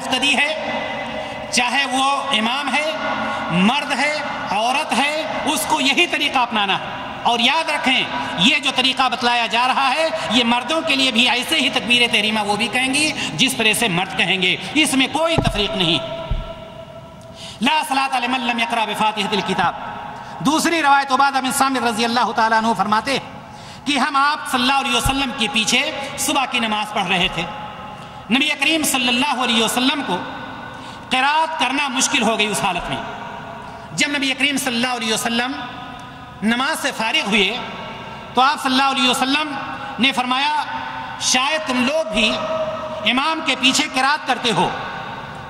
مقتدی ہے، چاہے وہ امام ہے، مرد ہے، عورت ہے، اس کو یہی طریقہ اپنانا ہے۔ اور یاد رکھیں یہ جو طریقہ بتلایا جا رہا ہے یہ مردوں کے لیے بھی ایسے ہی تکبیر تحریمہ وہ بھی کہیں گی جس طرح سے مرد کہیں گے، اس میں کوئی تفریق نہیں۔ لا صلاۃ لمن لم یقرأ بفاتحۃ الکتاب۔ دوسری روایت عبادہ بن صامت رضی اللہ تعالیٰ عنہ فرماتے کہ ہم آپ صلی اللہ علیہ وسلم کے پیچھے صبح کی نماز پڑھ رہے تھے، نبی کریم صلی اللہ علیہ وسلم کو قرات کرنا مشکل ہو گئی اس حالت میں۔ جب نبی کریم صلی اللہ علیہ وسلم نماز سے فارغ ہوئے تو آپ صلی اللہ علیہ وسلم نے فرمایا شاید تم لوگ بھی امام کے پیچھے قرات کرتے ہو،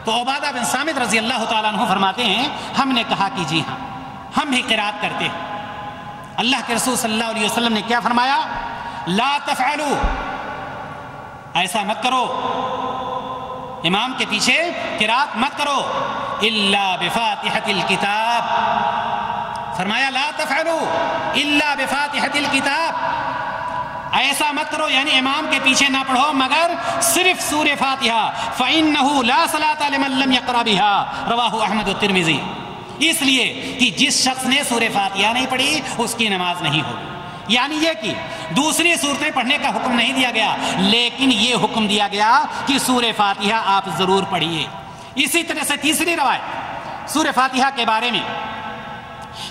تو عبادہ بن صامت رضی اللہ تعالیٰ عنہ فرماتے ہیں ہم نے کہا کہ جی ہاں ہم بھی قرات کرتے ہیں۔ اللہ کے رسول صلی اللہ علیہ وسلم نے کیا فرمایا؟ لا تفعلوا، ایسا مت کرو، امام کے پیچھے قرات مت کرو، الا بفاتحۃ الکتاب، فرمایا لا تفعلوا الا بفاتحۃ الکتاب، ایسا مت کرو یعنی امام کے پیچھے نہ پڑھو مگر صرف سورہ فاتحہ، فإنہ لا صلاۃ لمن لم یقرأ بها، رواہ احمد والترمذی، اس لیے کہ جس شخص نے سورہ فاتحہ نہیں پڑھی اس کی نماز نہیں ہوگی۔ یعنی یہ کہ دوسری صورتیں پڑھنے کا حکم نہیں دیا گیا لیکن یہ حکم دیا گیا کہ سورہ فاتحہ آپ ضرور پڑھیے۔ اسی طرح سے تیسری روایت سورہ فاتحہ کے بارے میں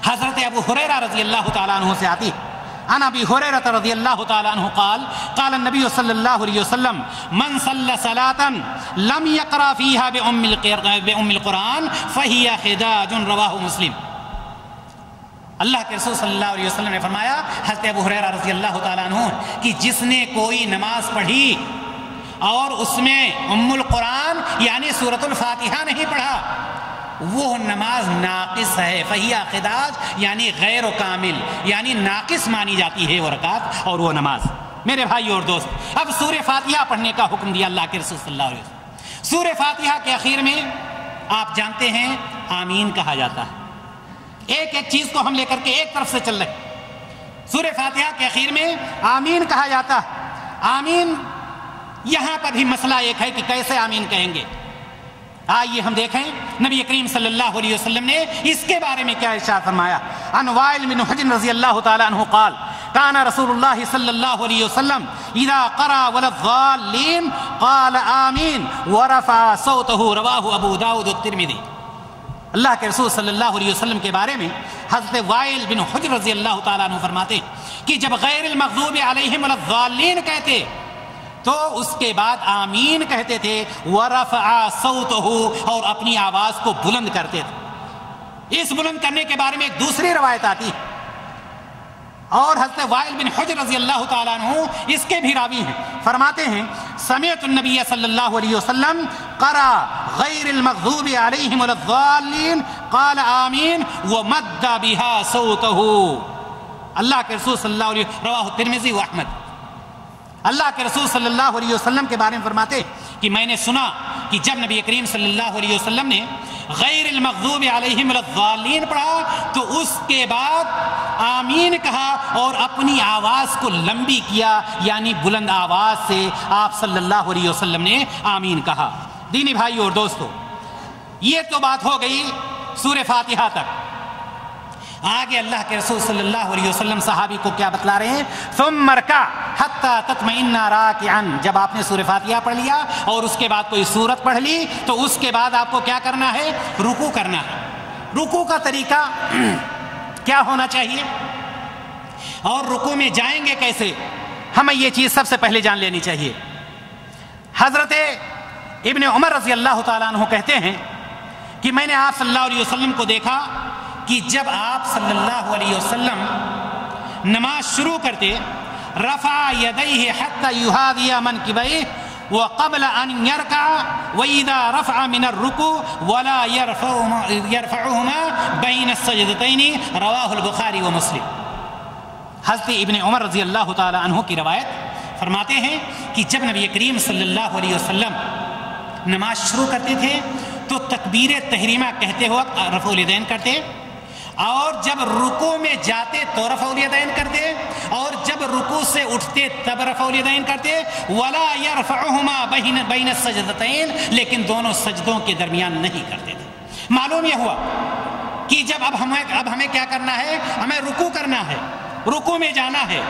حضرت ابو ہریرہ رضی اللہ تعالیٰ عنہ سے آتی ہے، عن ابی ہریرہ رضی اللہ تعالیٰ عنہ قال قال النبی صلی اللہ علیہ وسلم من صلی صلاة لم یقرأ فیہا بأم القرآن فہی خداج، رواہ مسلم۔ اللہ کے رسول صلی اللہ علیہ وسلم نے فرمایا حضرت ابو ہریرہ رضی اللہ تعالیٰ عنہ کہ جس نے کوئی نماز پڑھی اور اس میں ام القرآن یعنی سورۃ الفاتحہ نہیں پڑھا وہ نماز ناقص ہے، فہی خداج یعنی غیر و کامل، یعنی ناقص مانی جاتی ہے وہ رکعت اور وہ نماز۔ میرے بھائی اور دوست، اب سورہ فاتحہ پڑھنے کا حکم دیا اللہ کے رسول صلی اللہ علیہ وسلم۔ سورہ فاتحہ کے اخیر میں آپ جانتے ہیں آمین کہا جاتا ہے۔ ایک ایک چیز کو ہم لے کر کے ایک طرف سے چل رہے ہیں۔ سورہ فاتحہ کے اخیر میں آمین کہا جاتا ہے۔ آمین یہاں پر بھی مسئلہ ایک ہے کہ کیسے آمین کہیں گے۔ آئیے ہم دیکھیں نبی کریم صلی اللہ علیہ وسلم نے اس کے بارے میں کیا ارشاد فرمایا۔ عن وائل بن حجر رضی اللہ تعالیٰ عنہ قال کان رسول اللہ صلی اللہ علیہ وسلم اذا قرأ ولا الضالین قال آمین ورفع صوته، رواہ ابو داؤد والترمذی۔ اللہ کے رسول صلی اللہ علیہ وسلم کے بارے میں حضرت وائل بن حجر رضی اللہ تعالیٰ عنہ فرماتے ہیں کہ جب غیر المغضوب علیہم ولا الضالین کہتے تو اس کے بعد آمین کہتے تھے، ورفع صوتہ، اور اپنی آواز کو بلند کرتے تھے۔ اس بلند کرنے کے بارے میں ایک دوسری روایت آتی ہے اور حضرت وائل بن حجر رضی اللہ تعالیٰ عنہ اس کے بھی راوی ہیں، فرماتے ہیں سمعت النبی صلی اللہ علیہ وسلم قرأ غیر المغضوب علیہم ولا الضالین قال آمین ومد بها صوتہ۔ اللہ کے رسول صلی اللہ علیہ وسلم، رواہ الترمذی و احمد۔ اللہ کے رسول صلی اللہ علیہ وسلم کے بارے میں فرماتے کہ میں نے سنا کہ جب نبی کریم صلی اللہ علیہ وسلم نے غیر المغضوب علیہم ولا الضالین پڑھا تو اس کے بعد آمین کہا اور اپنی آواز کو لمبی کیا، یعنی بلند آواز سے آپ صلی اللہ علیہ وسلم نے آمین کہا۔ دینی بھائی اور دوستو، یہ تو بات ہو گئی سورہ فاتحہ تک۔ آگے اللہ کے رسول صلی اللہ علیہ وسلم صحابی کو کیا بتلا رہے ہیں؟ ثم ارکع حتی تطمئن راکعا، جب آپ نے سورہ فاتحہ پڑھ لیا اور اس کے بعد کوئی سورت پڑھ لی تو اس کے بعد آپ کو کیا کرنا ہے؟ رکوع کرنا ہے۔ رکوع کا طریقہ کیا ہونا چاہیے اور رکوع میں جائیں گے کیسے، ہمیں یہ چیز سب سے پہلے جان لینی چاہیے۔ حضرت ابن عمر رضی اللہ تعالیٰ عنہ کہتے ہیں کہ میں نے آپ صلی اللہ علیہ وسلم کو دیکھا کہ جب آپ صلی اللہ علیہ وسلم نماز شروع کرتے رفع یدیہ حتی یحاذی منکبیہ وقبل ان یرکع واذا رفع من الرکوع ولا یرفعہما بین السجدتین، رواہ البخاری و مسلم۔ حضرت ابن عمر رضی اللہ تعالی عنہ کی روایت فرماتے ہیں کہ جب نبی کریم صلی اللہ علیہ وسلم نماز شروع کرتے تھے تو تکبیر تحریمہ کہتے وقت رفع الیدین کرتے اور جب رکوع میں جاتے تو رفع الیدین کرتے اور جب رکوع سے اٹھتے تب رفع الیدین کرتے ولا یرفعہما بین السجدتین، لیکن دونوں سجدوں کے درمیان نہیں کرتے تھے۔ معلوم یہ ہوا کہ جب اب ہمیں کیا کرنا ہے، ہمیں رکوع کرنا ہے، رکوع میں جانا ہے۔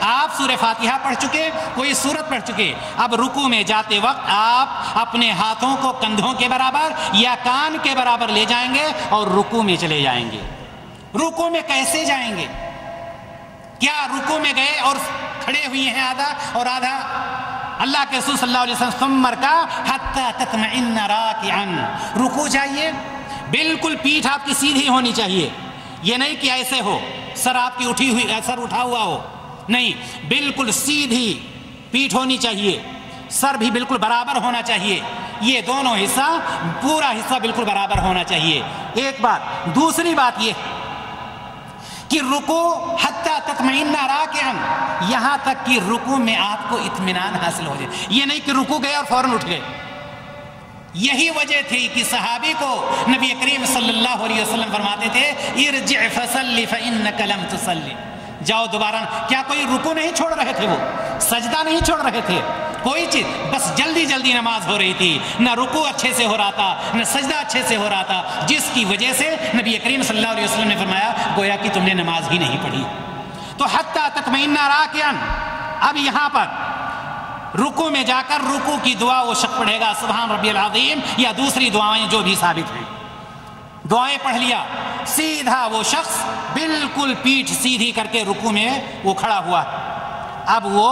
آپ سورہ فاتحہ پڑھ چکے، کوئی سورت پڑھ چکے، اب رکوع میں جاتے وقت آپ اپنے ہاتھوں کو کندھوں کے برابر یا کان کے برابر لے جائیں گے اور رکوع میں چلے جائیں گے۔ رکوع میں کیسے جائیں گے؟ کیا رکوع میں گئے اور کھڑے ہوئے ہیں آدھا اور آدھا؟ اللہ کے رسول صلی اللہ علیہ وسلم ثم ارکع حتی تطمئن راکعا، رکوع جائیے، بالکل پیٹھ آپ کی سیدھی ہونی چاہیے، یہ نہیں کہ ایسے ہو سر آپ کی اٹھی ہوئی، سر اٹھا ہوا ہو، نہیں، بالکل سیدھی پیٹھ ہونی چاہیے، سر بھی بالکل برابر ہونا چاہیے، یہ دونوں حصہ، پورا حصہ بالکل برابر ہونا چاہیے۔ ایک بات۔ دوسری بات یہ کہ رکوع حتی تطمئن راکعا، یہاں تک کہ رکوع میں آپ کو اطمینان حاصل ہو جائے، یہ نہیں کہ رکوع گئے اور فوراً اٹھ گئے۔ یہی وجہ تھی کہ صحابی کو نبی کریم صلی اللہ علیہ وسلم فرماتے تھے ارجع فصلی فإنک لم تصلی، جاؤ دوبارہ۔ کیا کوئی رکوع نہیں چھوڑ رہے تھے، وہ سجدہ نہیں چھوڑ رہے تھے، کوئی چیز، بس جلدی جلدی نماز ہو رہی تھی، نہ رکوع اچھے سے ہو رہا تھا نہ سجدہ اچھے سے ہو رہا تھا، جس کی وجہ سے نبی کریم صلی اللہ علیہ وسلم نے فرمایا گویا کہ تم نے نماز ہی نہیں پڑھی۔ تو حتی تطمئن راکعا، اب یہاں پر رکوع میں جا کر رکوع کی دعا وہ شخص پڑھے گا سبحان ربی العظیم یا دوسری دعائیں جو بھی ثابت ہیں، دعائیں پڑھ لیا، سیدھا وہ شخص بالکل پیٹھ سیدھی کر کے رکوع میں وہ کھڑا ہوا، اب وہ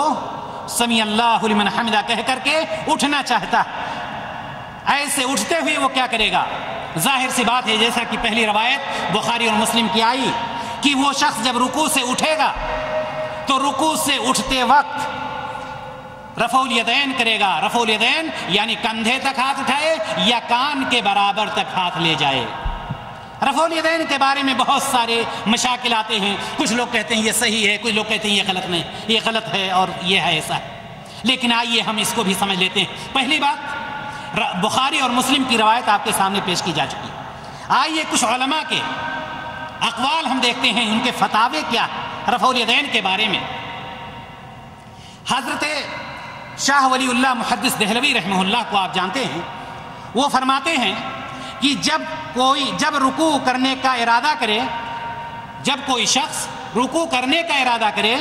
سمیع اللہ لمن حمدہ کہہ کر کے اٹھنا چاہتا ہے۔ ایسے اٹھتے ہوئے وہ کیا کرے گا؟ ظاہر سی بات ہے، جیسا کہ پہلی روایت بخاری اور مسلم کی آئی کہ وہ شخص جب رکوع سے اٹھے گا تو رکوع سے اٹھتے وقت رفع الیدین کرے گا۔ رفع الیدین یعنی کندھے تک ہاتھ اٹھائے یا کان کے برابر تک ہاتھ لے جائے۔ رفع الیدین کے بارے میں بہت سارے مشاکل آتے ہیں، کچھ لوگ کہتے ہیں یہ صحیح ہے، کچھ لوگ کہتے ہیں یہ غلط نہیں، یہ غلط ہے اور یہ ہے ایسا ہے، لیکن آئیے ہم اس کو بھی سمجھ لیتے ہیں۔ پہلی بات، بخاری اور مسلم کی روایت آپ کے سامنے پیش کی جا چکی ہے، آئیے کچھ علماء کے اقوال ہم دیکھتے ہیں، ان کے فتاوے کیا رفع الیدین کے بارے میں۔ حضرت شاہ ولی اللہ محدث دہلوی رحمہ اللہ کو آپ جانتے ہیں، وہ فرماتے ہیں کہ جب رکوع کرنے کا ارادہ کرے، جب کوئی شخص رکوع کرنے کا ارادہ کرے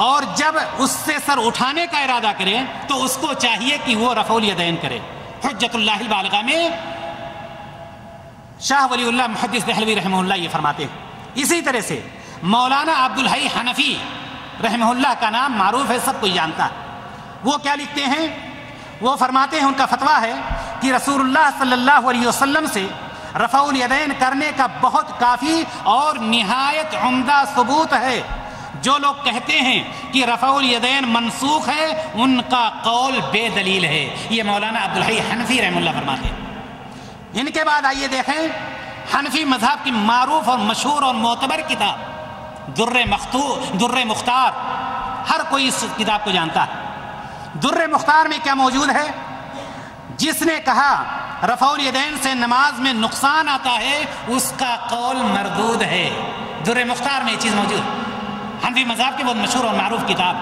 اور جب اس سے سر اٹھانے کا ارادہ کرے تو اس کو چاہیے کہ وہ رفع الیدین کرے۔ حجت اللہ البالغہ میں شاہ ولی اللہ محدث دہلوی رحمہ اللہ یہ فرماتے ہیں۔ اسی طرح سے مولانا عبدالحی حنفی رحمہ اللہ کا نام معروف ہے، سب کوئی جانتا ہے، وہ کیا لکھتے ہیں؟ وہ فرماتے ہیں، ان کا فتویٰ ہے کہ رسول اللہ صلی اللہ علیہ وسلم سے رفع الیدین کرنے کا بہت کافی اور نہایت عمدہ ثبوت ہے۔ جو لوگ کہتے ہیں کہ رفع الیدین منسوخ ہے ان کا قول بے دلیل ہے، یہ مولانا عبدالحی حنفی رحمہ اللہ فرماتے ہیں۔ ان کے بعد آئیے دیکھیں حنفی مذہب کی معروف اور مشہور اور معتبر کتاب در مختار، ہر کوئی اس کتاب کو جانتا ہے۔ در مختار میں کیا موجود ہے؟ جس نے کہا رفع الیدین سے نماز میں نقصان آتا ہے اس کا قول مردود ہے۔ در مختار میں یہ چیز موجود ہے، حنفی مذہب کی بہت مشہور اور معروف کتاب۔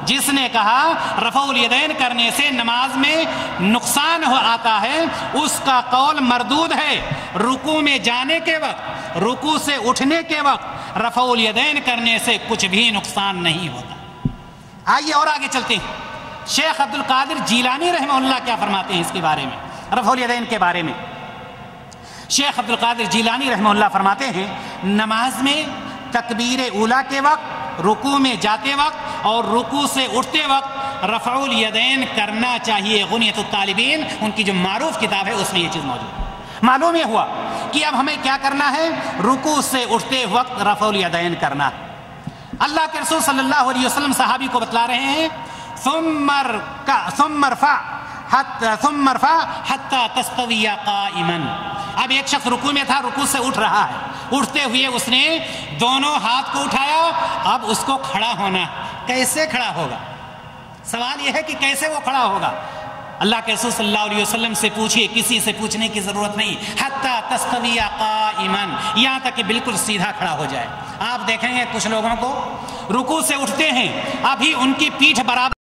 جس نے کہا رفع الیدین کرنے سے نماز میں نقصان آتا ہے اس کا قول مردود ہے۔ رکوع میں جانے کے وقت، رکوع سے اٹھنے کے وقت رفع الیدین کرنے سے کچھ بھی نقصان نہیں ہوتا۔ آئیے اور آگے چلتے ہیں، شیخ عبد القادر جیلانی رحمہ اللہ کیا فرماتے ہیں اس کے بارے میں، رفع الیدین کے بارے میں۔ شیخ عبد القادر جیلانی رحمہ اللہ فرماتے ہیں نماز میں تکبیر اولیٰ کے وقت، رکوع میں جاتے وقت اور رکوع سے اٹھتے وقت رفع الیدین کرنا چاہیے۔ غنیۃ الطالبین ان کی جو معروف کتاب ہے اس میں یہ چیز موجود ہے۔ معلوم یہ ہوا کہ اب ہمیں کیا کرنا ہے؟ رکوع سے اٹھتے وقت رفع الیدین کرنا۔ اللہ کے رسول صلی اللہ علیہ وسلم صحابی کو بتلا رہے ہیں ثم ارفع حتى تستوي قائما۔ اب ایک شخص رکوع میں تھا، رکوع سے اٹھ رہا ہے، اٹھتے ہوئے اس نے دونوں ہاتھ کو اٹھایا، اب اس کو کھڑا ہونا۔ کیسے کھڑا ہوگا؟ سوال یہ ہے کہ کیسے وہ کھڑا ہوگا؟ اللہ کے رسول صلی اللہ علیہ وسلم سے پوچھیے، کسی سے پوچھنے کی ضرورت نہیں، حتی تستوی قائما، یہاں تک کہ بالکل سیدھا کھڑا ہو جائے۔ آپ دیکھیں گے کچھ لوگوں کو رکوع سے اٹھتے ہیں، ابھی ان کی پیٹھ برابر